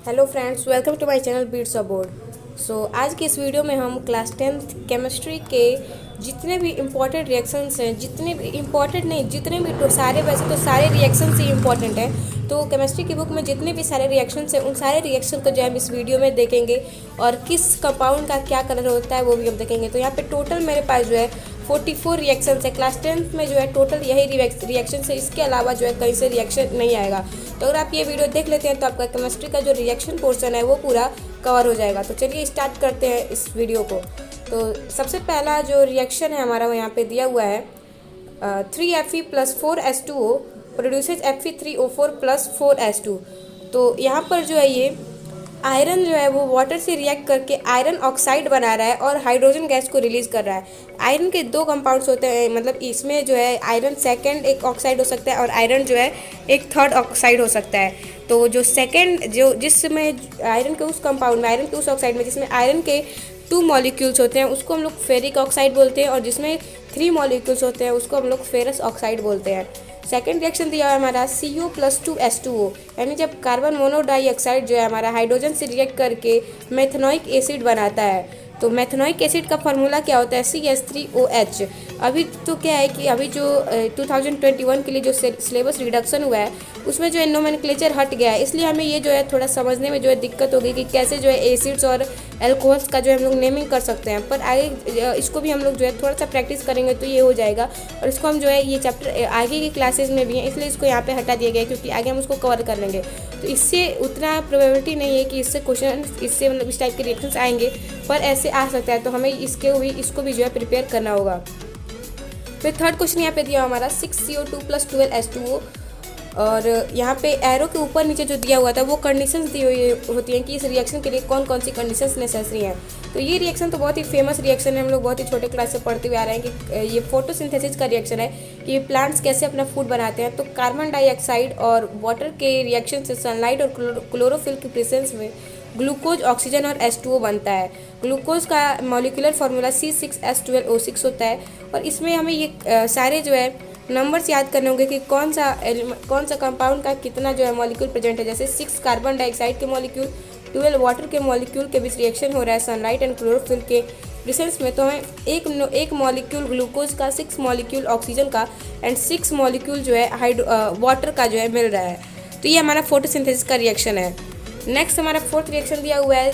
Hello friends, welcome to my channel beats of board. आज की इस वीडियो में हम क्लास 10th केमिस्ट्री के जितने भी इम्पॉर्टेंट रिएक्शंस हैं, जितने भी इम्पॉर्टेंट नहीं, जितने भी तो सारे, वैसे तो सारे रिएक्शंस ही इम्पॉर्टेंट हैं। तो केमिस्ट्री की बुक में जितने भी सारे रिएक्शंस हैं, उन सारे रिएक्शन को जो है हम इस वीडियो में देखेंगे और किस कंपाउंड का क्या कलर होता है वो भी हम देखेंगे। तो यहाँ पे टोटल मेरे पास जो है 44 रिएक्शंस है। क्लास 10th में जो है टोटल यही रिएक्शन है, इसके अलावा जो है कहीं से रिएक्शन नहीं आएगा। तो अगर आप ये वीडियो देख लेते हैं तो आपका केमिस्ट्री का जो रिएक्शन पोर्शन है वो पूरा कवर हो जाएगा। तो चलिए स्टार्ट करते हैं इस वीडियो को। तो सबसे पहला जो रिएक्शन है हमारा वो यहाँ पे दिया हुआ है 3Fe+4H2O प्रोड्यूसेज Fe3O4+4H2। तो यहाँ पर जो है ये आयरन जो है वो वाटर से रिएक्ट करके आयरन ऑक्साइड बना रहा है और हाइड्रोजन गैस को रिलीज कर रहा है। आयरन के दो कंपाउंड्स होते हैं, मतलब इसमें जो है आयरन सेकंड एक ऑक्साइड हो सकता है और आयरन जो है एक थर्ड ऑक्साइड हो सकता है। तो जो सेकंड जो जिसमें आयरन के उस कंपाउंड में, आयरन के उस ऑक्साइड में जिसमें आयरन के 2 मॉलिक्यूल्स होते हैं उसको हम लोग फेरिक ऑक्साइड बोलते हैं, और जिसमें 3 मॉलिक्यूल्स होते हैं उसको हम लोग फेरस ऑक्साइड बोलते हैं। सेकेंड रिएक्शन दिया है हमारा CO+2H2O, यानी जब कार्बन मोनोडाइऑक्साइड जो है हमारा हाइड्रोजन से रिएक्ट करके मेथनोइक एसिड बनाता है। तो मेथनोइक एसिड का फॉर्मूला क्या होता है? CH3OH। अभी तो क्या है कि अभी जो 2021 के लिए जो सिलेबस रिडक्शन हुआ है उसमें जो है नोमेनक्लेचर हट गया है, इसलिए हमें ये जो है थोड़ा समझने में जो है दिक्कत होगी कि कैसे जो है एसिड्स और एल्कोहल्स का जो है हम लोग नेमिंग कर सकते हैं। पर आगे इसको भी हम लोग जो है थोड़ा सा प्रैक्टिस करेंगे तो ये हो जाएगा। और इसको हम जो है ये चैप्टर आगे की क्लासेज में भी हैं, इसलिए इसको यहाँ पे हटा दिया गया है क्योंकि आगे हम उसको कवर कर लेंगे। तो इससे उतना प्रोबेबिलिटी नहीं है कि इससे क्वेश्चन, इससे मतलब इस टाइप के रिएक्शंस आएंगे, पर ऐसे आ सकता है। तो हमें इसको भी जो है प्रिपेयर करना होगा। फिर थर्ड क्वेश्चन यहाँ पे दिया हमारा 6CO2+12H2O, और यहाँ पे एरो के ऊपर नीचे जो दिया हुआ था वो कंडीशंस दी हुई होती हैं कि इस रिएक्शन के लिए कौन कौन सी कंडीशंस नेसेसरी हैं। तो ये रिएक्शन तो बहुत ही फेमस रिएक्शन है, हम लोग बहुत ही छोटे क्लास से पढ़ते हुए आ रहे हैं कि ये फोटोसिंथेसिस का रिएक्शन है कि ये प्लांट्स कैसे अपना फूड बनाते हैं। तो कार्बन डाइऑक्साइड और वाटर के रिएक्शन से सनलाइट और क्लोरोफिल की प्रेजेंस में ग्लूकोज, ऑक्सीजन और H2O बनता है। ग्लूकोज का मॉलिक्यूलर फार्मूला C6H12O6 होता है, और इसमें हमें ये सारे जो है नंबर्स याद करने होंगे कि कौन सा कंपाउंड का कितना जो है मॉलिक्यूल प्रेजेंट है। जैसे 6 कार्बन डाइऑक्साइड के मॉलिक्यूल, 12 वाटर के मॉलिक्यूल के बीच रिएक्शन हो रहा है सनलाइट एंड क्लोरोफिल के प्रेजेंस में। तो हमें एक मॉलिक्यूल ग्लूकोज का, 6 मॉलिक्यूल ऑक्सीजन का एंड 6 मॉलिक्यूल जो है वाटर का जो है मिल रहा है। तो ये हमारा फोटोसिंथेसिस का रिएक्शन है। नेक्स्ट हमारा फोर्थ रिएक्शन दिया हुआ है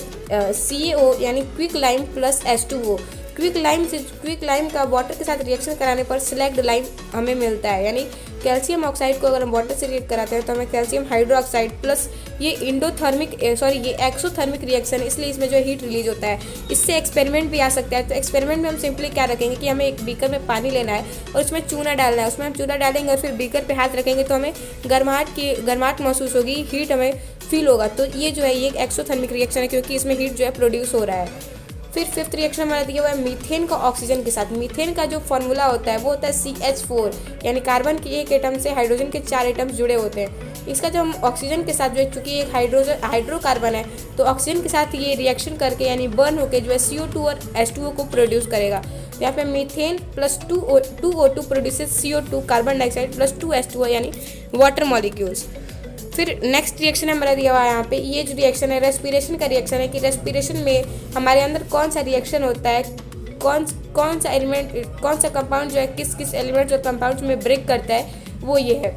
CaO यानी quick lime plus H2O। Quick lime का वाटर के साथ रिएक्शन कराने पर स्लैग्ड लाइम हमें मिलता है, यानी कैल्शियम ऑक्साइड को अगर हम वाटर से रिएक्ट कराते हैं तो हमें कैल्शियम हाइड्रोक्साइड प्लस ये ये एक्सोथर्मिक रिएक्शन है, इसलिए इसमें जो है हीट रिलीज होता है। इससे एक्सपेरिमेंट भी आ सकता है। तो एक्सपेरिमेंट में हम सिंपली क्या रखेंगे कि हमें एक बीकर में पानी लेना है और उसमें चूना डालना है, उसमें हम चूना डालेंगे और फिर बीकर पे हाथ रखेंगे तो हमें गर्माहट महसूस होगी, हीट हमें फील होगा। तो ये जो है ये एक एक्सोथर्मिक रिएक्शन है क्योंकि इसमें हीट जो है प्रोड्यूस हो रहा है। फिर फिफ्थ रिएक्शन हमारा दिया हुआ है मीथेन का ऑक्सीजन के साथ। मीथेन का जो फॉर्मूला होता है वो होता है CH4, यानी कार्बन के एक एटम से हाइड्रोजन के 4 एटम्स जुड़े होते हैं। इसका जो हम ऑक्सीजन के साथ जो है, चूँकि एक हाइड्रोकार्बन है तो ऑक्सीजन के साथ ये रिएक्शन करके यानी बर्न होकर जो है CO2 और H2O को प्रोड्यूस करेगा। यहाँ पे methane plus 2O2 produces CO2 carbon dioxide plus 2H2O यानी वाटर मॉलिक्यूल्स। फिर नेक्स्ट रिएक्शन हमारा दिया हुआ है यहाँ पे, ये जो रिएक्शन है रेस्पिरेशन का रिएक्शन है कि रेस्पिरेशन में हमारे अंदर कौन सा रिएक्शन होता है, कौन सा एलिमेंट, कौन सा कंपाउंड जो है किस एलिमेंट्स और कंपाउंड्स में ब्रेक करता है, वो ये है।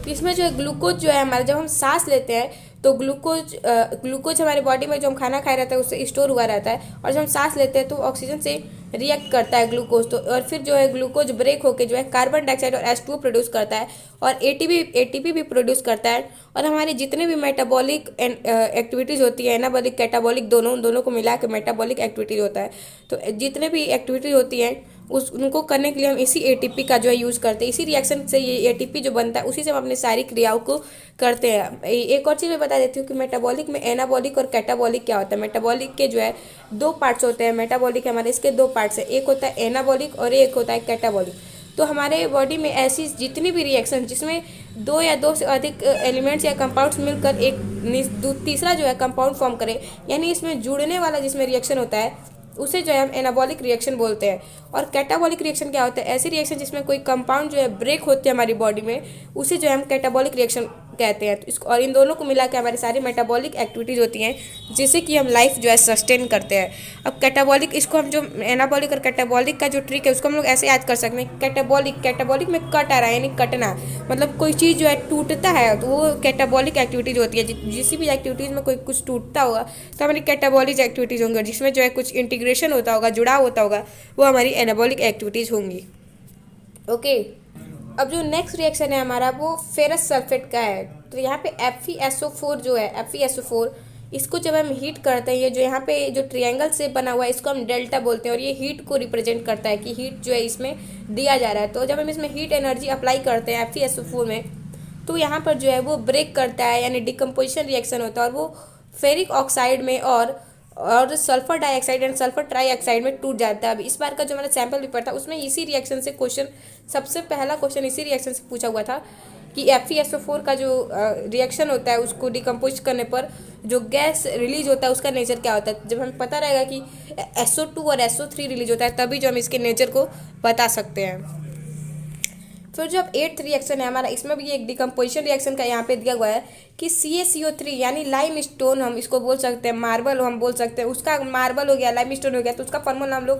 इसमें जो है ग्लूकोज जो है हमारा, जब हम सांस लेते हैं तो ग्लूकोज हमारे बॉडी में जो हम खाना खाए रहता है उससे स्टोर हुआ रहता है, और जब हम सांस लेते हैं तो ऑक्सीजन से रिएक्ट करता है ग्लूकोज। तो और फिर जो है ग्लूकोज ब्रेक होकर जो है कार्बन डाइऑक्साइड और H2O प्रोड्यूस करता है, और एटीपी भी प्रोड्यूस करता है। और हमारे जितने भी मेटाबॉलिक एक्टिविटीज़ होती है, एनाबॉलिक कैटाबॉलिक दोनों को मिला के मेटाबॉलिक एक्टिविटीज होता है। तो जितने भी एक्टिविटीज होती हैं उनको करने के लिए हम इसी एटीपी का जो है यूज़ करते हैं। इसी रिएक्शन से ये एटीपी जो बनता है उसी से हम अपनी सारी क्रियाओं को करते हैं। एक और चीज़ मैं बता देती हूँ कि मेटाबॉलिक में एनाबॉलिक और कैटाबॉलिक क्या होता है। मेटाबॉलिक के जो है 2 पार्ट्स होते हैं। मेटाबॉलिक हमारे इसके 2 पार्ट्स हैं, एक होता है एनाबॉलिक और एक होता है कैटाबॉलिक। तो हमारे बॉडी में ऐसी जितनी भी रिएक्शन जिसमें 2 या 2 से अधिक एलिमेंट्स या कंपाउंड्स मिलकर एक तीसरा जो है कंपाउंड फॉर्म करे, यानी इसमें जुड़ने वाला जिसमें रिएक्शन होता है उसे जो है हम एनाबॉलिक रिएक्शन बोलते हैं। और कैटाबॉलिक रिएक्शन क्या होता है? ऐसी रिएक्शन जिसमें कोई कंपाउंड जो है ब्रेक होते हैं हमारी बॉडी में, उसे जो है हम कैटाबॉलिक रिएक्शन कहते हैं। तो इसको और इन दोनों को मिला के हमारी सारी मेटाबॉलिक एक्टिविटीज़ होती हैं जिससे कि हम लाइफ जो है सस्टेन करते हैं। अब कैटाबॉलिक, इसको हम जो एनाबॉलिक और कैटाबॉलिक का जो ट्रिक है उसको हम लोग ऐसे याद कर सकते हैं। कैटाबॉलिक में कट आ रहा है यानी कटना, मतलब कोई चीज़ जो है टूटता है तो वो कैटाबॉलिक एक्टिविटीज़ होती है। जिस भी एक्टिविटीज़ में कोई कुछ टूटता होगा तो हमारी कैटाबॉलिक एक्टिविटीज़ होंगी, और जिसमें जो है कुछ इंटीग्रेशन होता होगा, जुड़ाव होता होगा, वो हमारी एनाबॉलिक एक्टिविटीज़ होंगी। ओके, अब जो नेक्स्ट रिएक्शन है हमारा वो फेरस सल्फेट का है। तो यहाँ पे FeSO4 जो है, FeSO4, इसको जब हम हीट करते हैं, ये जो यहाँ पे जो ट्रायंगल से बना हुआ है इसको हम डेल्टा बोलते हैं, और ये हीट को रिप्रेजेंट करता है कि हीट जो है इसमें दिया जा रहा है। तो जब हम इसमें हीट एनर्जी अप्लाई करते हैं FeSO4 में, तो यहाँ पर जो है वो ब्रेक करता है, यानी डिकम्पोजिशन रिएक्शन होता है, और वो फेरिक ऑक्साइड में और sulphur dioxide and sulphur trioxide में टूट जाता है। अब इस बार का जो हमारा सैम्पल पेपर था उसमें इसी रिएक्शन से क्वेश्चन, सबसे पहला क्वेश्चन इसी रिएक्शन से पूछा हुआ था कि FeSO4 का जो रिएक्शन होता है उसको डिकम्पोज करने पर जो गैस रिलीज होता है उसका नेचर क्या होता है। जब हमें पता रहेगा कि SO2 और SO3 रिलीज होता है तभी जो हम इसके नेचर को बता सकते हैं। फिर जो अब 8th रिएक्शन है हमारा, इसमें भी एक डिकम्पोजिशन रिएक्शन का यहाँ पे दिया हुआ है कि CaCO3 यानी लाइम स्टोन, हम इसको बोल सकते हैं मार्बल, हम बोल सकते हैं, उसका मार्बल हो गया, लाइम स्टोन हो गया, तो उसका फॉर्मूला हम लोग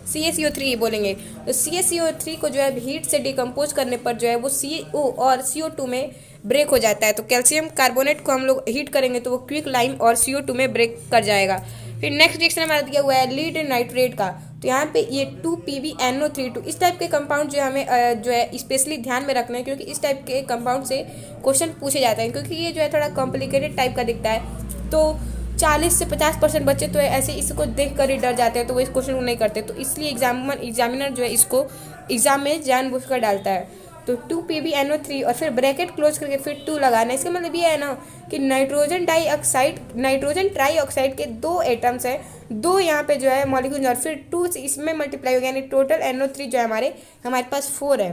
CaCO3 ही बोलेंगे। तो CaCO3 को जो है हीट से डिकम्पोज करने पर जो है वो CO और CO2 में ब्रेक हो जाता है। तो कैल्शियम कार्बोनेट को हम लोग हीट करेंगे तो वो क्विक लाइम और CO2 में ब्रेक कर जाएगा। फिर नेक्स्ट रिएक्शन हमारा दिया हुआ है लीड नाइट्रेट का। तो यहाँ पे ये 2PbNO3, इस टाइप के कंपाउंड जो हमें जो है स्पेशली ध्यान में रखना है, क्योंकि इस टाइप के कंपाउंड से क्वेश्चन पूछे जाते हैं, क्योंकि ये जो है थोड़ा कॉम्प्लिकेटेड टाइप का दिखता है। तो 40 से 50% बच्चे तो ऐसे इसको देख कर ही डर जाते हैं, तो वो इस क्वेश्चन को नहीं करते, तो इसलिए एग्जामिनर जो है इसको एग्जाम में जानबूझकर डालता है। तो 2PbNO3 और फिर ब्रैकेट क्लोज करके फिर 2 लगाना। इसका मतलब ये है ना कि नाइट्रोजन ट्राईऑक्साइड के 2 एटम्स हैं, 2 यहाँ पे जो है मॉलिक्यूल, और फिर 2 से इसमें मल्टीप्लाई हो गया, यानी टोटल NO3 जो है हमारे पास 4 है,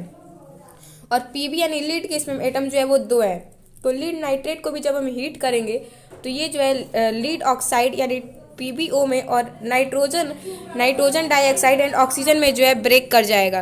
और Pb यानी लीड के इसमें एटम जो है वो 2 है। तो लीड नाइट्रेट को भी जब हम हीट करेंगे तो ये जो है लीड ऑक्साइड यानी PbO में और नाइट्रोजन डाइऑक्साइड एंड ऑक्सीजन में जो है ब्रेक कर जाएगा।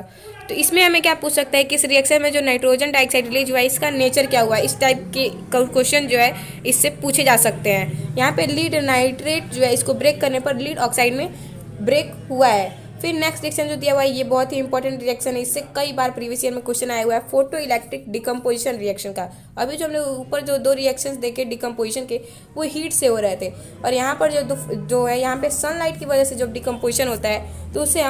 तो इसमें हमें क्या पूछ सकता है कि इस रिएक्शन में जो नाइट्रोजन डाइऑक्साइड रिलीज हुआ है इसका नेचर क्या हुआ है, इस टाइप के क्वेश्चन जो है इससे पूछे जा सकते हैं। यहाँ पे लीड नाइट्रेट जो है इसको ब्रेक करने पर लीड ऑक्साइड में ब्रेक हुआ है। फिर नेक्स्ट रिएक्शन जो दिया हुआ है ये बहुत ही इंपॉर्टेंट रिएक्शन है, इससे कई बार प्रीवियस ईयर में क्वेश्चन आया हुआ है, फोटो इलेक्ट्रिक डिकम्पोजिशन रिएक्शन का। अभी जो हमने ऊपर जो 2 रिएक्शंस देखे डिकम्पोजिशन के वो हीट से हो रहे थे, और यहाँ पर जो है यहाँ पे सनलाइट की वजह से जब डिकम्पोजिशन होता है तो उसे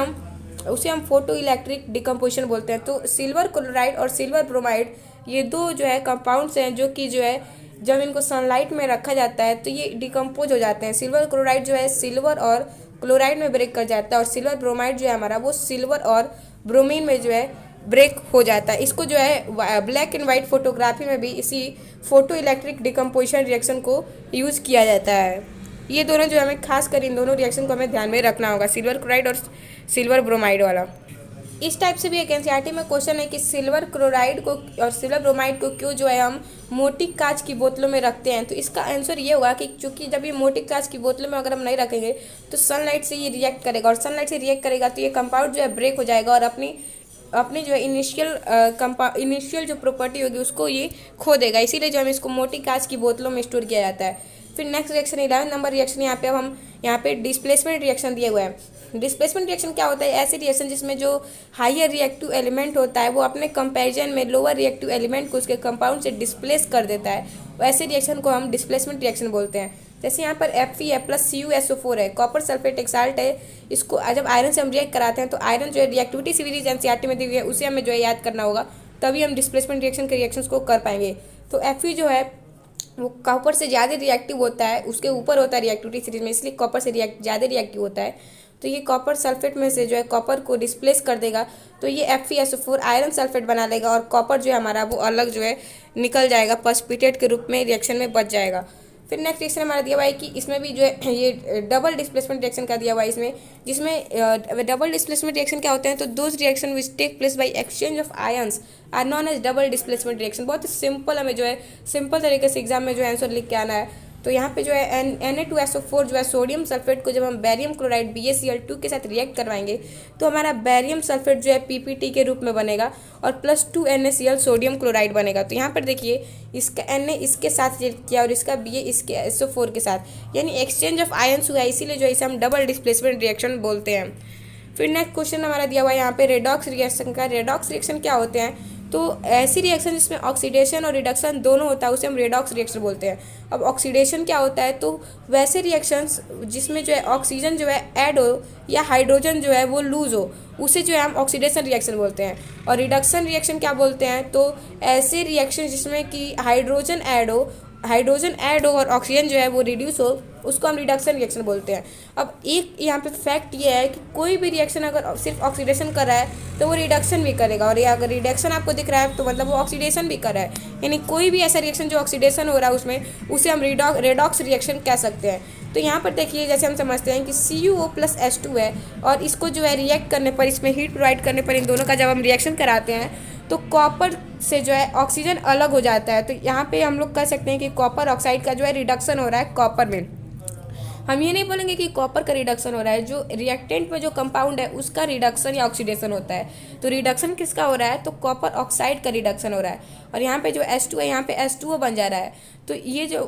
हम फोटो इलेक्ट्रिक डिकम्पोजिशन बोलते हैं। तो सिल्वर क्लोराइड और सिल्वर ब्रोमाइड ये 2 जो है कंपाउंड्स हैं जो कि जो है जब इनको सनलाइट में रखा जाता है तो ये डिकम्पोज हो जाते हैं। सिल्वर क्लोराइड जो है सिल्वर और क्लोराइड में ब्रेक कर जाता है, और सिल्वर ब्रोमाइड जो है हमारा वो सिल्वर और ब्रोमीन में जो है ब्रेक हो जाता है। इसको जो है ब्लैक एंड वाइट फोटोग्राफी में भी इसी फोटो इलेक्ट्रिक डिकम्पोजिशन रिएक्शन को यूज़ किया जाता है। ये दोनों जो हमें खास कर इन दोनों रिएक्शन को हमें ध्यान में रखना होगा, सिल्वर क्लोराइड और सिल्वर ब्रोमाइड वाला। इस टाइप से भी एक एनसीईआरटी में क्वेश्चन है कि सिल्वर क्लोराइड को और सिल्वर ब्रोमाइड को क्यों जो है हम मोटी कांच की बोतलों में रखते हैं। तो इसका आंसर ये होगा कि चूंकि जब ये मोटी कांच की बोतलों में अगर हम नहीं रखेंगे तो सनलाइट से ये रिएक्ट करेगा, और सनलाइट से रिएक्ट करेगा तो ये कंपाउंड जो है ब्रेक हो जाएगा और अपनी जो है इनिशियल जो प्रॉपर्टी होगी उसको ये खो देगा, इसीलिए जो हम इसको मोटी कांच की बोतलों में स्टोर किया जाता है। फिर नेक्स्ट रिएक्शन 11 नंबर रिएक्शन यहाँ पे डिस्प्लेसमेंट रिएक्शन दिया हुआ है। डिस्प्लेसमेंट रिएक्शन क्या होता है, ऐसी रिएक्शन जिसमें जो हायर रिएक्टिव एलिमेंट होता है वो अपने कंपैरिजन में लोअर रिएक्टिव एलिमेंट को उसके कंपाउंड से डिस्प्लेस कर देता है, वैसे रिएक्शन को हम डिस्प्लेसमेंट रिएक्शन बोलते हैं। जैसे यहाँ पर Fe+CuSO4 है, कॉपर सल्फेट एक साल्ट है, इसको जब आयरन से हम रिएक्ट कराते हैं तो आयरन जो है रिएक्टिविटी सीरीज एनसीईआरटी में दी हुई है उसे हमें जो है याद करना होगा, तभी हम डिस्प्लेसमेंट रिएक्शन के रिएक्शंस को कर पाएंगे। तो Fe जो है वो कॉपर से ज़्यादा रिएक्टिव होता है, उसके ऊपर होता है रिएक्टिविटी सीरीज में, इसलिए कॉपर से ज़्यादा रिएक्टिव होता है। तो ये कॉपर सल्फेट में से जो है कॉपर को डिस्प्लेस कर देगा, तो ये FeSO4 आयरन सल्फेट बना लेगा, और कॉपर जो है हमारा वो अलग जो है निकल जाएगा, प्रेसिपिटेट के रूप में रिएक्शन में बच जाएगा। फिर नेक्स्ट रिएक्शन हमारा दिया हुआ है कि इसमें भी जो है ये डबल डिस्प्लेसमेंट रिएक्शन का दिया हुआ है इसमें, जिसमें डबल डिस्प्लेसमेंट रिएक्शन क्या होते हैं, तो those reaction which take place by exchange of ions are known as double displacement reaction. बहुत ही सिंपल, हमें जो है सिंपल तरीके से एग्जाम में जो है आंसर लिख के आना है। तो यहाँ पे जो है Na2SO4 जो है सोडियम सल्फेट को जब हम बैरियम क्लोराइड BaCl2 के साथ रिएक्ट करवाएंगे तो हमारा बैरियम सल्फेट जो है PPT के रूप में बनेगा और +2 NaCl सोडियम क्लोराइड बनेगा। तो यहाँ पर देखिए इसका Na इसके साथ रिएक्ट किया और इसका Ba इसके SO4 के साथ, यानी एक्सचेंज ऑफ आयन्स हुआ है, इसीलिए जो इसे हम डबल डिस्प्लेसमेंट रिएक्शन बोलते हैं। फिर नेक्स्ट क्वेश्चन हमारा दिया हुआ है यहाँ पे रेडॉक्स रिएक्शन का। रेडॉक्स रिएक्शन क्या होते हैं? तो ऐसी रिएक्शन जिसमें ऑक्सीडेशन और रिडक्शन दोनों होता है उसे हम रेडॉक्स रिएक्शन बोलते हैं। अब ऑक्सीडेशन क्या होता है? तो वैसे रिएक्शंस जिसमें जो है ऑक्सीजन जो है ऐड हो या हाइड्रोजन जो है वो लूज हो, उसे जो है हम ऑक्सीडेशन रिएक्शन बोलते हैं। और रिडक्शन रिएक्शन क्या बोलते हैं? तो ऐसे रिएक्शन जिसमें कि हाइड्रोजन ऐड हो और ऑक्सीजन जो है वो रिड्यूस हो, उसको हम रिडक्शन रिएक्शन बोलते हैं। अब एक यहाँ पे फैक्ट ये है कि कोई भी रिएक्शन अगर सिर्फ ऑक्सीडेशन कर रहा है तो वो रिडक्शन भी करेगा, और अगर रिडक्शन आपको दिख रहा है तो मतलब वो ऑक्सीडेशन भी कर रहा है। यानी कोई भी ऐसा रिएक्शन जो ऑक्सीडेशन हो रहा है उसमें, उसे हम रेडॉक्स रिएक्शन कह सकते हैं। तो यहाँ पर देखिए जैसे हम समझते हैं कि CuO+H2 है और इसको जो है रिएक्ट करने पर, इसमें हीट प्रोवाइड करने पर, इन दोनों का जब हम रिएक्शन कराते हैं तो कॉपर से जो है ऑक्सीजन अलग हो जाता है। तो यहाँ पे हम लोग कह सकते हैं कि कॉपर ऑक्साइड का जो है रिडक्शन हो रहा है कॉपर में। हम ये नहीं बोलेंगे कि कॉपर का रिडक्शन हो रहा है, जो रिएक्टेंट में जो कंपाउंड है उसका रिडक्शन या ऑक्सीडेशन होता है। तो रिडक्शन किसका हो रहा है? तो कॉपर ऑक्साइड का रिडक्शन हो रहा है। और यहाँ पे जो H2 है, यहाँ पे H2O बन जा रहा है। तो ये जो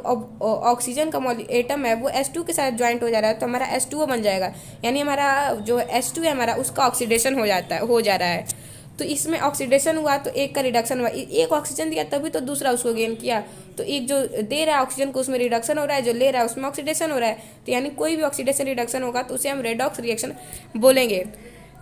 ऑक्सीजन का एटम है वो H2 के साथ ज्वाइंट हो जा रहा है, तो हमारा H2O बन जाएगा। यानी हमारा जो H2 है हमारा, उसका ऑक्सीडेशन हो जा रहा है। तो इसमें ऑक्सीडेशन हुआ तो एक का रिडक्शन हुआ, एक ऑक्सीजन दिया तभी तो दूसरा उसको गेन किया। तो एक जो दे रहा है ऑक्सीजन को उसमें रिडक्शन हो रहा है, जो ले रहा है उसमें ऑक्सीडेशन हो रहा है। तो यानी कोई भी ऑक्सीडेशन रिडक्शन होगा तो उसे हम रेडॉक्स रिएक्शन बोलेंगे।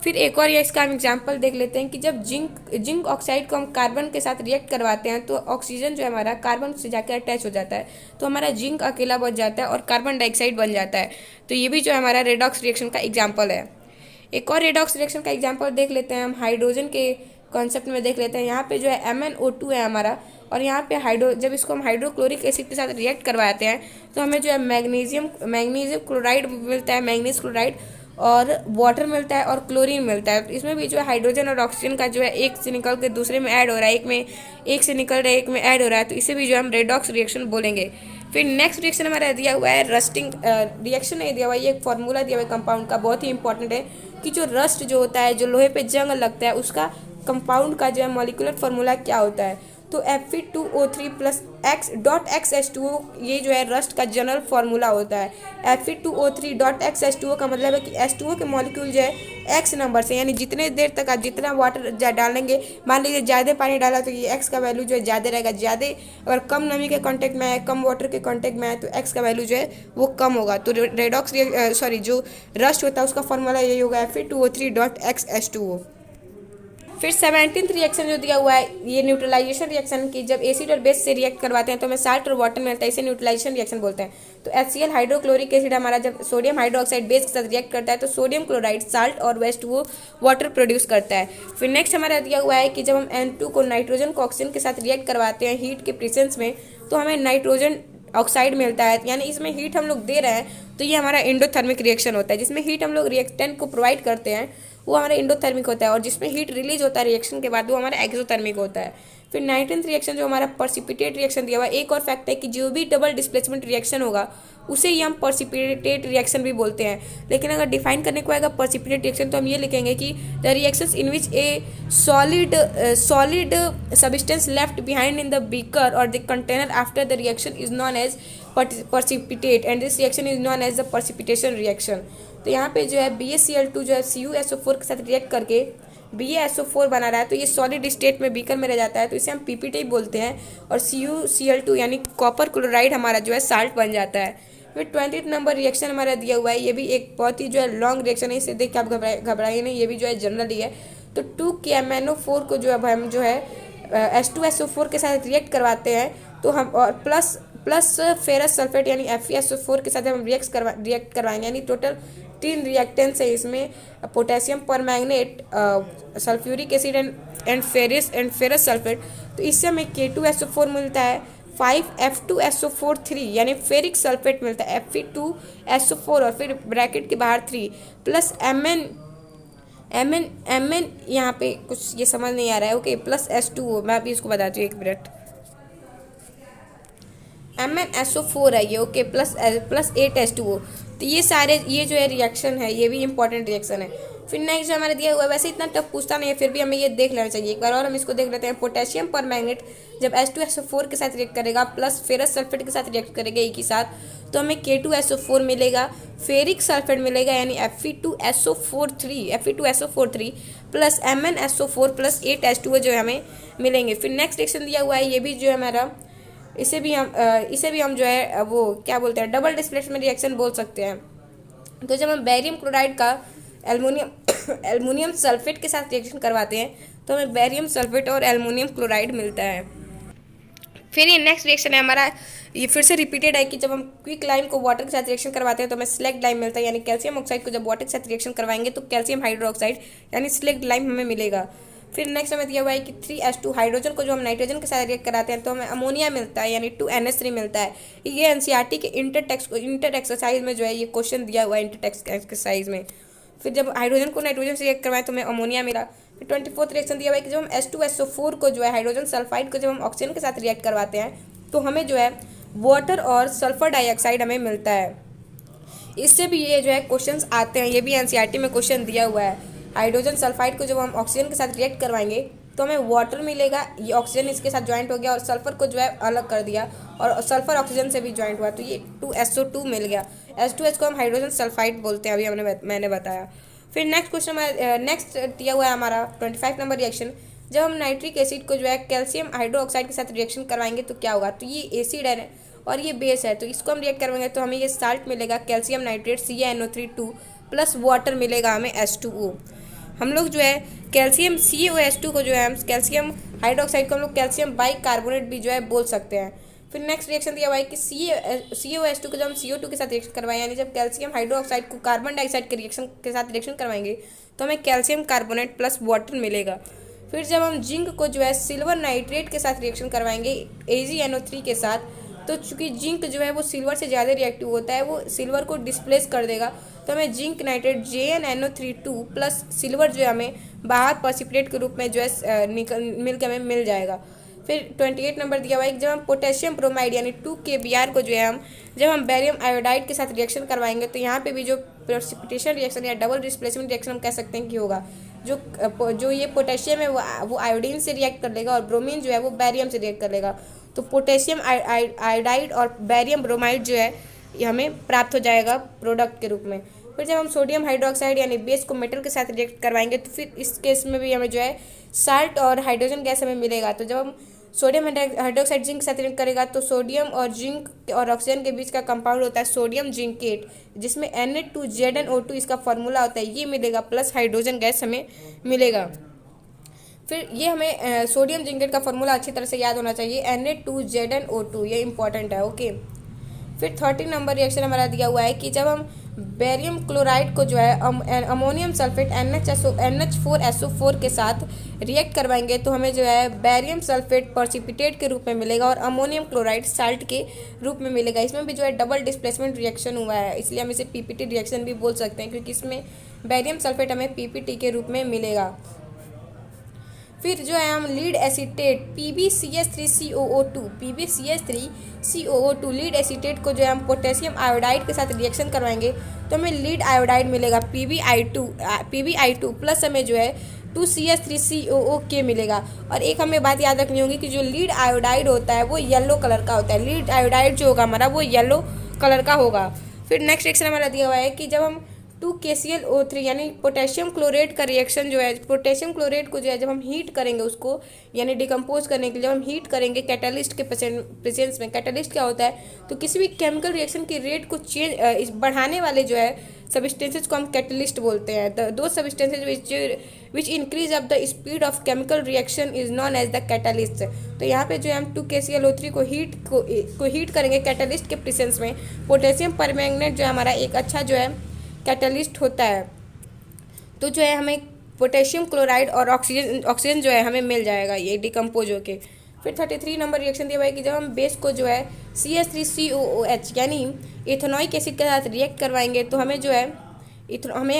फिर एक और ये इसका हम एग्जाम्पल देख लेते हैं कि जब जिंक ऑक्साइड को हम कार्बन के साथ रिएक्ट करवाते हैं तो ऑक्सीजन जो है हमारा कार्बन से जाकर अटैच हो जाता है, तो हमारा जिंक अकेला बच जाता है और कार्बन डाइऑक्साइड बन जाता है। तो ये भी जो हमारा रेडॉक्स रिएक्शन का एग्जाम्पल है। एक और रेडॉक्स रिएक्शन का एग्जांपल देख लेते हैं हम, हाइड्रोजन के कॉन्सेप्ट में देख लेते हैं। यहाँ पे जो है MnO2 है हमारा, और यहाँ पे जब इसको हम हाइड्रोक्लोरिक एसिड के साथ रिएक्ट करवाते हैं तो हमें जो है मैग्नीशियम क्लोराइड मिलता है, मैग्नीज क्लोराइड, और वाटर मिलता है और क्लोरीन मिलता है। तो इसमें भी जो है हाइड्रोजन और ऑक्सीजन का जो है एक से निकल के दूसरे में ऐड हो रहा है, एक से निकल रहा है एक में ऐड हो रहा है, तो इसे भी जो हम रेडॉक्स रिएक्शन बोलेंगे। फिर नेक्स्ट रिएक्शन हमारा दिया हुआ है रस्टिंग रिएक्शन है दिया हुआ है। ये एक फॉर्मूला दिया हुआ है कंपाउंड का, बहुत ही इंपॉर्टेंट है कि जो रस्ट जो होता है, जो लोहे पे जंग लगता है, उसका कंपाउंड का जो है मॉलिक्यूलर फार्मूला क्या होता है? तो Fe2O3 प्लस X.XH2O, ये जो है रस्ट का जनरल फार्मूला होता है। Fe2O3.XH2O का मतलब है कि H2O के मॉलिक्यूल जो है X नंबर से, यानी जितने देर तक आप जितना वाटर डालेंगे, मान लीजिए ज़्यादा पानी डाला तो ये X का वैल्यू जो है ज़्यादा रहेगा, ज़्यादा अगर कम नमी के कॉन्टेक्ट में है, कम वाटर के कॉन्टेक्ट में है, तो X का वैल्यू जो है वो कम होगा। तो जो रस्ट होता है उसका फार्मूला यही होगा, Fe2O3.XH2O। फिर 17th रिएक्शन जो दिया हुआ है, ये न्यूट्रलाइजेशन रिएक्शन की, जब एसिड और बेस से रिएक्ट करवाते हैं तो हमें साल्ट और वाटर मिलता है, इसे न्यूट्रलाइजेशन रिएक्शन बोलते हैं। तो HCl हाइड्रोक्लोरिक एसिड हमारा जब सोडियम हाइड्रोक्साइड बेस के साथ रिएक्ट करता है तो सोडियम क्लोराइड साल्ट और H2O वाटर प्रोड्यूस करता है। फिर नेक्स्ट हमारा दिया हुआ है कि जब हम N2 को नाइट्रोजन को ऑक्सीजन के साथ रिएक्ट करवाते हैं हीट के प्रेजेंस में, तो हमें नाइट्रोजन ऑक्साइड मिलता है। यानी इसमें हीट हम लोग दे रहे हैं, तो ये हमारा एंडोथर्मिक रिएक्शन होता है। जिसमें हीट हम लोग रिएक्टेंट को प्रोवाइड करते हैं वो हमारा एंडोथर्मिक होता है, और जिसमें हीट रिलीज होता है रिएक्शन के बाद वो हमारा एक्सोथर्मिक होता है। फिर 19th रिएक्शन जो हमारा पर्सिपिटेट रिएक्शन दिया हुआ है, एक और फैक्ट है कि जो भी डबल डिस्प्लेसमेंट रिएक्शन होगा उसे ही हम पर्सिपिटेट रिएक्शन भी बोलते हैं। लेकिन अगर डिफाइन करने को आएगा पर्सिपिटेट रिएक्शन तो हम ये लिखेंगे कि the reactions in which a solid substance left behind in the beaker और the container after the reaction is known as precipitate and this reaction is known as the precipitation reaction। तो यहाँ पे जो है BaCl2 जो है CuSO4 के साथ रिएक्ट करके BaSO4 बना रहा है, तो ये सॉलिड स्टेट में बीकर में रह जाता है, तो इसे हम PPT बोलते हैं, और CuCl2 यानी कॉपर क्लोराइड हमारा जो है साल्ट बन जाता है। फिर 20th नंबर रिएक्शन हमारा दिया हुआ है, ये भी एक बहुत ही जो है लॉन्ग रिएक्शन है, इसे देख के आप घबराइए नहीं, ये भी जो है जनरल ही है। तो 2KMnO4 को जो है हम जो है H2SO4 के साथ रिएक्ट करवाते हैं, तो हम और प्लस फेरस सल्फेट यानी FeSO4 के साथ हम रिएक्ट करवाएंगे, यानी टोटल 3 रिएक्टेंट्स है इसमें, potassium permanganate, sulphuric acid and ferrous sulphate. तो इससे हमें K2SO4 मिलता है, 5F2SO4 यानी फेरिक सल्फेट मिलता है, Fe2SO4 और फिर ब्रैकेट के बाहर 3 प्लस Mn यहाँ पे कुछ ये समझ नहीं आ रहा है, ओके, प्लस H2O। मैं अभी इसको बताती हूँ, एक मिनट। MnSO4 है ये, ओके, प्लस 8H2O। तो ये सारे ये जो है रिएक्शन है, ये भी इंपॉर्टेंट रिएक्शन है। फिर नेक्स्ट जो हमारा दिया हुआ है, वैसे इतना टफ पूछता नहीं है, फिर भी हमें ये देख लेना चाहिए एक बार, और हम इसको देख लेते हैं। पोटेशियम पर मैग्नेट जब H2SO4 के साथ रिएक्ट करेगा प्लस फेरस सल्फेट के साथ रिएक्ट करेगा एक ही साथ, तो हमें K2SO4 मिलेगा, फेरिक सल्फेट मिलेगा यानी Fe2SO43 plus MnSO4 plus 8H2O जो है हमें मिलेंगे। फिर नेक्स्ट रिएक्शन दिया हुआ है, ये भी जो है हमारा, इसे भी हम जो है वो क्या बोलते हैं, डबल डिस्प्लेसमेंट रिएक्शन बोल सकते हैं। तो जब हम बैरियम क्लोराइड का एल्युमिनियम एल्युमिनियम सल्फेट के साथ रिएक्शन करवाते हैं तो हमें बैरियम सल्फेट और एल्युमिनियम क्लोराइड मिलता है। फिर ये नेक्स्ट रिएक्शन है हमारा, ये फिर से रिपीटेड है कि जब हम क्विक लाइम को वाटर के साथ रिएक्शन करवाते हैं तो हमें स्लेक्ट लाइम मिलता है, यानी कैल्शियम ऑक्साइड को जब वाटर के साथ रिएक्शन करवाएंगे तो कैल्शियम हाइड्रोक्साइड यानी स्लेक्ट लाइम हमें मिलेगा। फिर नेक्स्ट हमें दिया हुआ है कि 3H2 हाइड्रोजन को जो हम नाइट्रोजन के साथ रिएक्ट कराते हैं तो हमें अमोनिया मिलता है यानी 2NH3 मिलता है। ये एनसीईआरटी के इंटर एक्सरसाइज में जो है ये क्वेश्चन दिया हुआ है, इंटर एक्सरसाइज में। फिर जब हाइड्रोजन को नाइट्रोजन से रिएक्ट करवाएं तो हमें अमोनिया मिला। फिर 24th रिएक्शन दिया हुआ है कि जब हम H2SO4 को जो है हाइड्रोजन सल्फाइड को जब हम ऑक्सीजन के साथ रिएक्ट करवाते हैं तो हमें जो है वाटर और सल्फर डाइऑक्साइड हमें मिलता है। इससे भी ये जो है क्वेश्चंस आते हैं, ये भी एनसीईआरटी में क्वेश्चन दिया हुआ है। हाइड्रोजन सल्फाइड को जब हम ऑक्सीजन के साथ रिएक्ट करवाएंगे तो हमें वाटर मिलेगा, ये ऑक्सीजन इसके साथ ज्वाइंट हो गया और सल्फर को जो है अलग कर दिया और सल्फर ऑक्सीजन से भी ज्वाइंट हुआ तो ये 2SO2 मिल गया। H2S को हम हाइड्रोजन सल्फाइड बोलते हैं, अभी मैंने बताया। फिर नेक्स्ट क्वेश्चन नेक्स्ट दिया हुआ है हमारा 25 नंबर रिएक्शन, जब हम नाइट्रिक एसिड को जो है कैल्शियम हाइड्रोक्साइड के साथ रिएक्शन करवाएंगे तो क्या होगा। तो ये एसिड है और ये बेस है, तो इसको हम रिएक्ट करवाएंगे तो हमें ये साल्ट मिलेगा calcium nitrate CaNO3 plus water मिलेगा हमें H2O। हम लोग जो है कैल्शियम CaOH2 को जो है हम कैल्शियम हाइड्रोक्साइड को हम लोग कैल्शियम बाइकार्बोनेट भी जो है बोल सकते हैं। फिर नेक्स्ट रिएक्शन दिया हुआ है कि CaOH2 को जब हम CO2 के साथ रिएक्शन करवाएं, यानी जब कैल्शियम हाइड्रोक्साइड को कार्बन डाइऑक्साइड के रिएक्शन के साथ रिएक्शन करवाएंगे तो हमें कैल्शियम कार्बोनेट प्लस वाटर मिलेगा। फिर जब हम जिंक को जो है सिल्वर नाइट्रेट के साथ रिएक्शन करवाएंगे AgNO3 के साथ, तो चूंकि जिंक जो है वो सिल्वर से ज़्यादा रिएक्टिव होता है, वो सिल्वर को डिस्प्लेस कर देगा, तो हमें zinc nitrate JnNO3 plus silver जो है हमें बाहर पर्सिपिटेट के रूप में जो है मिल के हमें मिल जाएगा। फिर 28 नंबर दिया हुआ है जब हम पोटेशियम ब्रोमाइड यानी 2KBr को जो है जब हम बैरियम आयोडाइड के साथ रिएक्शन करवाएंगे तो यहाँ पे भी जो प्रेसिपिटेशन रिएक्शन या डबल डिस्प्लेसमेंट रिएक्शन हम कह सकते हैं कि होगा। जो ये पोटेशियम है वो आयोडीन से रिएक्ट कर लेगा और ब्रोमीन जो है वो बैरियम से रिएक्ट कर लेगा, तो पोटेशियम आयोडाइड और बैरियम ब्रोमाइड जो है ये हमें प्राप्त हो जाएगा प्रोडक्ट के रूप में। फिर जब हम सोडियम हाइड्रोक्साइड यानी बेस को मेटल के साथ रिएक्ट करवाएंगे तो फिर इस केस में भी हमें जो है साल्ट और हाइड्रोजन गैस हमें मिलेगा। तो जब हम सोडियम हाइड्रोक्साइड जिंक के साथ रिएक्ट करेगा तो सोडियम और जिंक और ऑक्सीजन के बीच का कंपाउंड होता है सोडियम जिंकेट, जिसमें Na2ZnO2 इसका फॉर्मूला होता है, ये मिलेगा प्लस हाइड्रोजन गैस हमें मिलेगा। फिर ये हमें सोडियम जिंकेट का फॉर्मूला अच्छी तरह से याद होना चाहिए, Na2ZnO2, ये इंपॉर्टेंट है, ओके। फिर 13 नंबर रिएक्शन हमारा दिया हुआ है कि जब हम बैरियम क्लोराइड को जो है अमोनियम सल्फेट NH4SO4 के साथ रिएक्ट करवाएंगे तो हमें जो है बैरियम सल्फेट पर्सिपिटेट के रूप में मिलेगा और अमोनियम क्लोराइड साल्ट के रूप में मिलेगा। इसमें भी जो है डबल डिस्प्लेसमेंट रिएक्शन हुआ है, इसलिए हम इसे PPT रिएक्शन भी बोल सकते हैं क्योंकि इसमें बैरियम सल्फेट हमें PPT के रूप में मिलेगा। फिर जो है हम lead acetate PbCH3COO2 lead acetate को जो है हम पोटेशियम आयोडाइड के साथ रिएक्शन करवाएंगे तो हमें लीड आयोडाइड मिलेगा PbI2 प्लस हमें जो है 2CH3COOK मिलेगा। और एक हमें बात याद रखनी होगी कि जो लीड आयोडाइड होता है वो येलो कलर का होता है, लीड आयोडाइड जो होगा हमारा वो येलो कलर का होगा। फिर नेक्स्ट रिएक्शन हमारा दिया हुआ है कि जब हम 2KClO3 यानी पोटेशियम क्लोरेट का रिएक्शन जो है, पोटेशियम क्लोरेट को जो है जब हम हीट करेंगे उसको यानी डिकम्पोज करने के लिए जब हम हीट करेंगे कैटलिस्ट के प्रेजेंस में, कैटलिस्ट क्या होता है तो किसी भी केमिकल रिएक्शन की रेट को बढ़ाने वाले जो है सब्सटेंसेज को हम कैटलिस्ट बोलते हैं। Those substances which increase of the speed of chemical reaction is known as the catalyst. तो यहाँ पे जो है हम 2KClO3 को हीट करेंगे कैटलिस्ट के प्रेजेंस में। पोटेशियम परमैंगनेट जो है हमारा एक अच्छा जो है कैटलिस्ट होता है, तो जो है हमें पोटेशियम क्लोराइड और ऑक्सीजन जो है हमें मिल जाएगा ये डिकम्पोज होके। फिर 33 नंबर रिएक्शन दिया हुआ है कि जब हम बेस को जो है CH3COOH यानी इथेनॉइक एसिड के साथ रिएक्ट करवाएंगे तो हमें जो है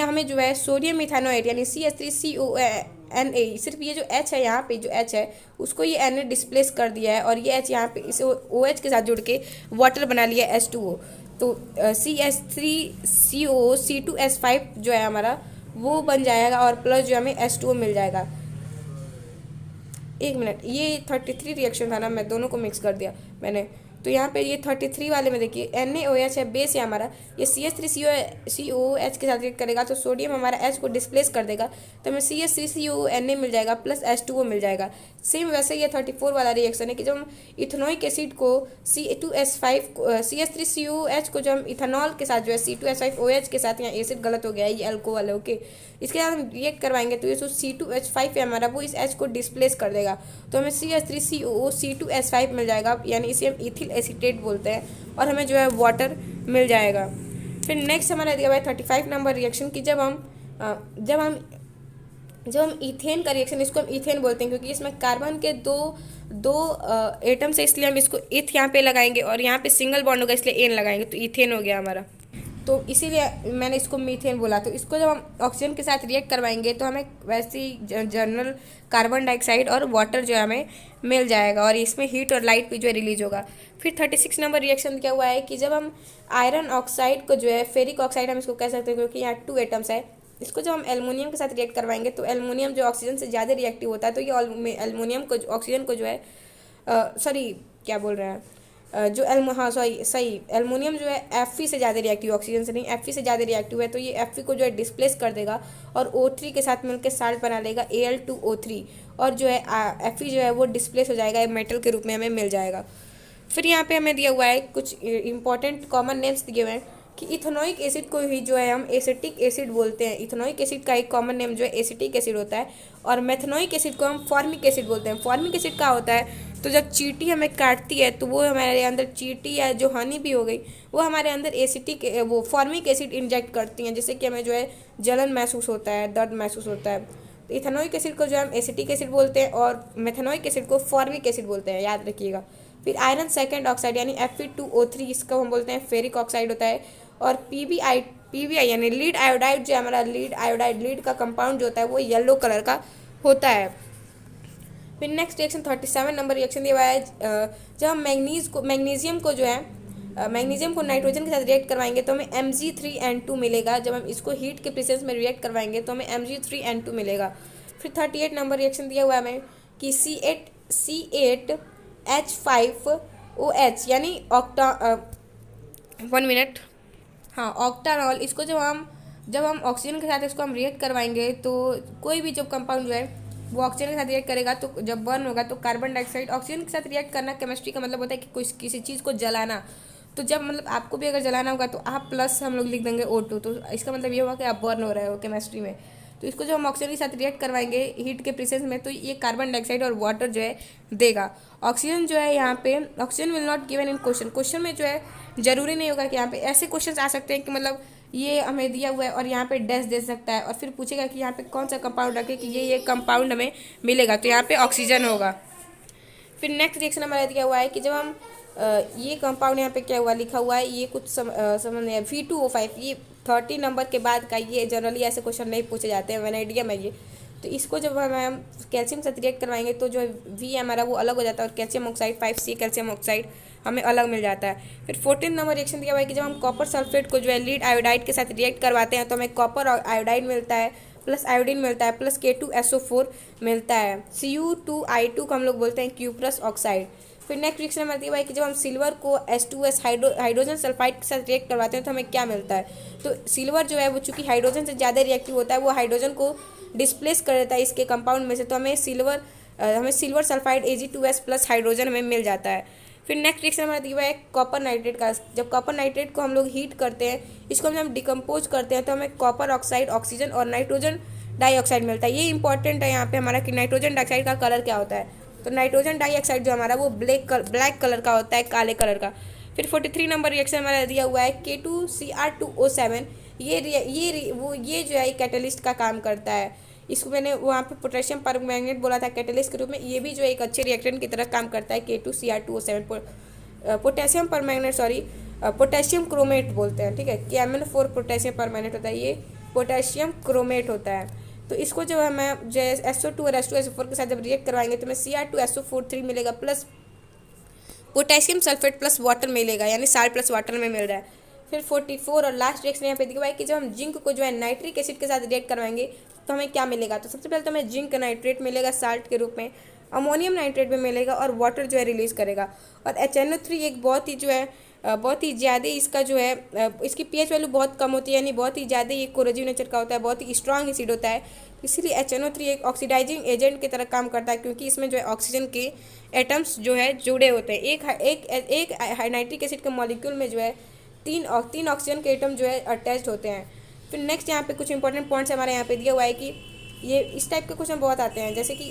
हमें जो है सोडियम इथेनॉइड यानी CH3COOH Na, सिर्फ ये जो H है यहाँ पे जो H है उसको ये Na डिस्प्लेस कर दिया है और ये H यहाँ पे इसे OH के साथ जुड़ के वाटर बना लिया H2O। तो CH3CO C2H5 जो है हमारा वो बन जाएगा और प्लस जो हमें H2O मिल जाएगा। एक मिनट, ये 33 रिएक्शन था ना, मैं दोनों को मिक्स कर दिया मैंने। तो यहाँ पे ये 33 वाले में देखिए NaOH है, बेस है हमारा, ये CH3COH के साथ रिएक्ट करेगा तो सोडियम हमारा H को डिस्प्लेस कर देगा तो हमें CH3CONa मिल जाएगा प्लस H2O मिल जाएगा। सेम वैसे ये 34 वाला रिएक्शन है कि जब हम इथेनोइक एसिड को CH3COH को जब हम इथेनॉल के साथ जो है C2H5OH के साथ, यहाँ एसिड गलत हो गया है, ये अल्कोहल है, ओके। इसके साथ हम रिएक्ट करवाएंगे तो ये जो C2H5 है हमारा वो इस H को डिस्प्लेस कर देगा तो हमें CH3CO C2H5 मिल जाएगा, यानी इसे हम इथिल एसीटेट बोलते हैं और हमें जो है वाटर मिल जाएगा। फिर नेक्स्ट हमारा दिया हुआ है 35 नंबर रिएक्शन की जब हम इथेन का रिएक्शन, इसको हम इथेन बोलते हैं क्योंकि इसमें कार्बन के दो एटम्स है, इसलिए हम इसको इथ यहाँ पे लगाएंगे और यहाँ पे सिंगल बॉन्ड होगा इसलिए एन लगाएंगे तो इथेन हो गया हमारा। तो इसीलिए मैंने इसको मीथेन बोला। तो इसको जब हम ऑक्सीजन के साथ रिएक्ट करवाएंगे तो हमें वैसे ही जनरल कार्बन डाइऑक्साइड और वाटर जो है हमें मिल जाएगा और इसमें हीट और लाइट भी जो है रिलीज होगा। फिर 36 नंबर रिएक्शन क्या हुआ है कि जब हम आयरन ऑक्साइड को जो है फेरिक ऑक्साइड हम इसको कह सकते हैं क्योंकि यहाँ 2 एटम्स है, इसको जब हम एल्युमिनियम के साथ रिएक्ट करवाएंगे तो एल्युमिनियम जो ऑक्सीजन से ज़्यादा रिएक्टिव होता है तो ये एल्युमिनियम को ऑक्सीजन को जो है सॉरी क्या बोल रहे हैं एल्युमिनियम जो है Fe से ज़्यादा रिएक्टिव, ऑक्सीजन से नहीं, Fe से ज़्यादा रिएक्टिव है तो ये Fe को जो है डिस्प्लेस कर देगा और O3 के साथ मिलकर साल्ट बना लेगा Al2O3 और जो है Fe जो है वो डिस्प्लेस हो जाएगा, मेटल के रूप में हमें मिल जाएगा। फिर यहाँ पे हमें दिया हुआ है कुछ इंपॉर्टेंट कॉमन नेम्स दिए हुए हैं कि इथेनोइक एसिड को ही जो है हम एसिटिक एसिड बोलते हैं। इथेनोइक एसिड का एक कॉमन नेम जो है एसिटिक एसिड होता है और मेथनोइक एसिड को हम फॉर्मिक एसिड बोलते हैं। फॉर्मिक एसिड क्या होता है, तो जब चींटी हमें काटती है तो वो हमारे अंदर चींटी या जो हनी भी हो गई वो हमारे अंदर एसिटिक वो फॉर्मिक एसिड इंजेक्ट करती हैं जिससे कि हमें जो है जलन महसूस होता है, दर्द महसूस होता है। तो इथेनोइक एसिड को जो हम एसिटिक एसिड बोलते हैं और मेथनोइक एसिड को फॉर्मिक एसिड बोलते हैं, याद रखिएगा। फिर आयरन सेकेंड ऑक्साइड यानी Fe2O3 इसको हम बोलते हैं फेरिक ऑक्साइड होता है और पीबीआई यानी लीड आयोडाइड जो है हमारा लीड का कंपाउंड जो होता है वो येलो कलर का होता है। फिर नेक्स्ट रिएक्शन 37 नंबर रिएक्शन दिया हुआ है जब हम मैग्नीशियम को नाइट्रोजन के साथ रिएक्ट करवाएंगे तो हमें Mg3N2 मिलेगा। जब हम इसको हीट के प्रेजेंस में रिएक्ट करवाएंगे तो हमें Mg3N2 मिलेगा। फिर 38 नंबर रिएक्शन दिया हुआ है हमें कि C8H5OH यानी ऑक्टानॉल, इसको जब हम ऑक्सीजन के साथ इसको हम रिएक्ट करवाएंगे तो कोई भी जो कंपाउंड जो है वो ऑक्सीजन के साथ रिएक्ट करेगा तो जब बर्न होगा तो कार्बन डाइऑक्साइड, ऑक्सीजन के साथ रिएक्ट करना केमिस्ट्री का मतलब होता है कि किसी चीज़ को जलाना। तो जब मतलब आपको भी अगर जलाना होगा तो आप प्लस हम लोग लिख देंगे O2, तो इसका मतलब ये होगा कि आप बर्न हो रहे हो केमिस्ट्री में। तो इसको जब हम ऑक्सीजन के साथ रिएक्ट करवाएंगे हीट के प्रेजेंस में तो ये कार्बन डाइऑक्साइड और वाटर जो है देगा। ऑक्सीजन जो है यहाँ पे oxygen will not given in question में जो है जरूरी नहीं होगा कि यहाँ पे ऐसे क्वेश्चन आ सकते हैं कि मतलब ये हमें दिया हुआ है और यहाँ पे डैश दे सकता है और फिर पूछेगा कि यहाँ पे कौन सा कंपाउंड रखे कि ये कंपाउंड हमें मिलेगा तो यहाँ पे ऑक्सीजन होगा। फिर नेक्स्ट रिएक्शन हमारा दिया हुआ है कि जब हम ये कंपाउंड यहाँ पे क्या हुआ लिखा हुआ है ये कुछ समझ नहीं है V2O5, ये 30 नंबर के बाद का, ये जनरली ऐसे क्वेश्चन नहीं पूछे जाते हैं, वेनेडियम है ये। तो इसको जब हम कैल्शियम से रिएक्ट करवाएंगे तो जो V हमारा वो अलग हो जाता है और calcium oxide 5C calcium oxide हमें अलग मिल जाता है। फिर 14 नंबर रिएक्शन दिया हुआ है कि जब हम कॉपर सल्फेट को जो है लीड आयोडाइड के साथ रिएक्ट करवाते हैं तो हमें कॉपर आयोडाइड मिलता है प्लस आयोडीन मिलता है प्लस K2SO4 मिलता है। Cu2I2 को हम लोग बोलते हैं क्यूप्रस ऑक्साइड। फिर नेक्स्ट रिएक्शन हमारा दिया हुआ है कि जब हम सिल्वर को H2S हाइड्रोजन सल्फाइड के साथ रिएक्ट करवाते हैं तो हमें क्या मिलता है, तो सिल्वर जो है वो चूँकि हाइड्रोजन से ज़्यादा रिएक्टिव होता है वो हाइड्रोजन को डिस्प्लेस कर देता है इसके कंपाउंड में से, तो हमें silver sulphide Ag2S plus hydrogen हमें मिल जाता है। फिर नेक्स्ट रिएक्शन हमारा दिया हुआ है कॉपर नाइट्रेट का। जब कॉपर नाइट्रेट को हम लोग हीट करते हैं, इसको हम डिकम्पोज करते हैं तो हमें कॉपर ऑक्साइड, ऑक्सीजन और नाइट्रोजन डाइऑक्साइड मिलता है। ये इंपॉर्टेंट है यहाँ पे हमारा कि नाइट्रोजन डाइऑक्साइड का कलर क्या होता है, तो नाइट्रोजन डाइऑक्साइड जो हमारा वो ब्लैक कलर का होता है, काले कलर का। फिर 43 नंबर रिएक्शन हमारा दिया हुआ है K2Cr2O7, ये जो है कैटलिस्ट का काम करता है। इसको मैंने वहाँ पे पोटेशियम परमैंगनेट बोला था कैटलिस्ट के रूप में, ये भी जो एक अच्छे रिएक्टेंट की तरह काम करता है K2Cr2O7 potassium permanganate potassium chromate बोलते हैं, ठीक है। KMnO4 पोटेशियम परमैंगनेट होता है, ये पोटेशियम क्रोमेट होता है। तो इसको जो है मैं जो SO2 और H2SO4 के साथ जब रिएक्ट करवाएंगे तो मैं Cr2SO4 3 मिलेगा plus potassium sulphate plus water मिलेगा, यानी साल्ट प्लस वाटर में मिल रहा है। फिर 44 और लास्ट रिएक्शन यहाँ पे दिखा हुआ है कि जब हम जिंक को जो है नाइट्रिक एसिड के साथ रिएक्ट करवाएंगे तो हमें क्या मिलेगा। तो सबसे पहले तो हमें जिंक नाइट्रेट मिलेगा साल्ट के रूप में, अमोनियम नाइट्रेट भी मिलेगा और वाटर जो है रिलीज करेगा। और HNO3 एक बहुत ही जो है बहुत ही ज़्यादा इसका जो है इसकी pH वैल्यू बहुत कम होती है, यानी बहुत ही ज़्यादा ये कोरोजिव नेचर का होता है, बहुत ही स्ट्रॉन्ग एसिड होता है। इसीलिए HNO3 एक ऑक्सीडाइजिंग एजेंट की तरह काम करता है, क्योंकि इसमें जो है ऑक्सीजन के एटम्स जो है जुड़े होते हैं। एक नाइट्रिक एसिड के मॉलिक्यूल में जो है तीन ऑक्सीजन के एटम जो है अटैच्ड होते हैं। फिर नेक्स्ट यहाँ पे कुछ इंपॉर्टेंट पॉइंट्स हमारे यहाँ पे दिया हुआ है कि ये इस टाइप के क्वेश्चन बहुत आते हैं, जैसे कि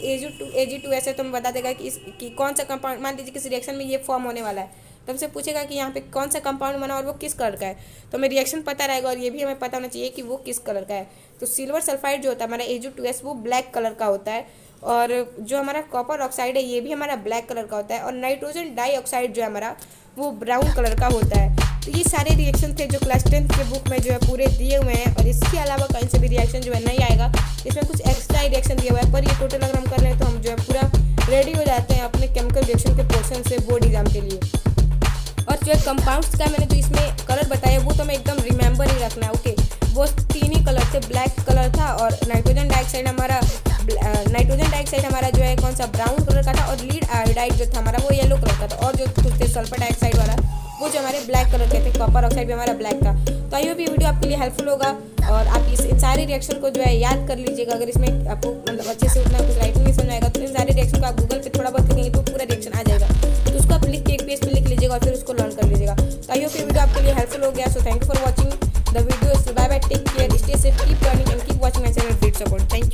Ag2S है तो हमें बता देगा कि कौन सा कंपाउंड, मान लीजिए किस रिएक्शन में ये फॉर्म होने वाला है तो हमसे पूछेगा कि यहाँ पे कौन सा कंपाउंड बना और वो किस कलर का है। तो हमें रिएक्शन पता रहेगा और ये भी हमें पता होना चाहिए कि वो किस कलर का है। तो सिल्वर सल्फाइड जो होता है हमारा Ag2S वो ब्लैक कलर का होता है, और जो हमारा कॉपर ऑक्साइड है ये भी हमारा ब्लैक कलर का होता है, और नाइट्रोजन डाइऑक्साइड जो है हमारा वो ब्राउन कलर का होता है। तो ये सारे रिएक्शन थे जो क्लास 10 के बुक में जो है पूरे दिए हुए हैं, और इसके अलावा कहीं से भी रिएक्शन जो है नहीं आएगा, इसमें कुछ एक्स्ट्रा रिएक्शन दिया हुआ है। पर ये टोटल अगर हम कर लें तो हम जो है पूरा रेडी हो जाते हैं अपने केमिकल रिएक्शन के पोर्शन से बोर्ड एग्जाम के लिए। और जो है कंपाउंड्स का मैंने जो इसमें कलर बताया वो तो हमें एकदम रिमेंबर ही रखना है, ओके। वो तीन ही कलर थे, ब्लैक कलर था, और नाइट्रोजन डाइऑक्साइड हमारा जो है कौन सा ब्राउन कलर का था, और लीड आयोडाइड जो था हमारा वो येलो कलर का था, और जो कुछ थे सल्फर डाइऑक्साइड वाला वो जो हमारे ब्लैक कलर के थे, कॉपर ऑक्साइड भी हमारा ब्लैक था। तो आई होप ये वीडियो आपके लिए हेल्पफुल होगा, और आप इन सारे रिएक्शन को जो है याद कर लीजिएगा। अगर इसमें आपको मतलब अच्छे से उतना कुछ राइटिंग नहीं समझ आएगा तो इन सारे रिएक्शन को आप गूगल पे थोड़ा बहुत लिखेंगे तो पूरा रिएक्शन आ जाएगा, तो उसको आप लिख के एक पेज पे लिख लीजिएगा और फिर उसको लर्न कर लीजिएगा। तो आई होप ये वीडियो आपके लिए हेल्पफुल हो गया। So thank you for watching the video, bye bye, take care, stay safe, keep learning and keep watching my channel, great support, thank you.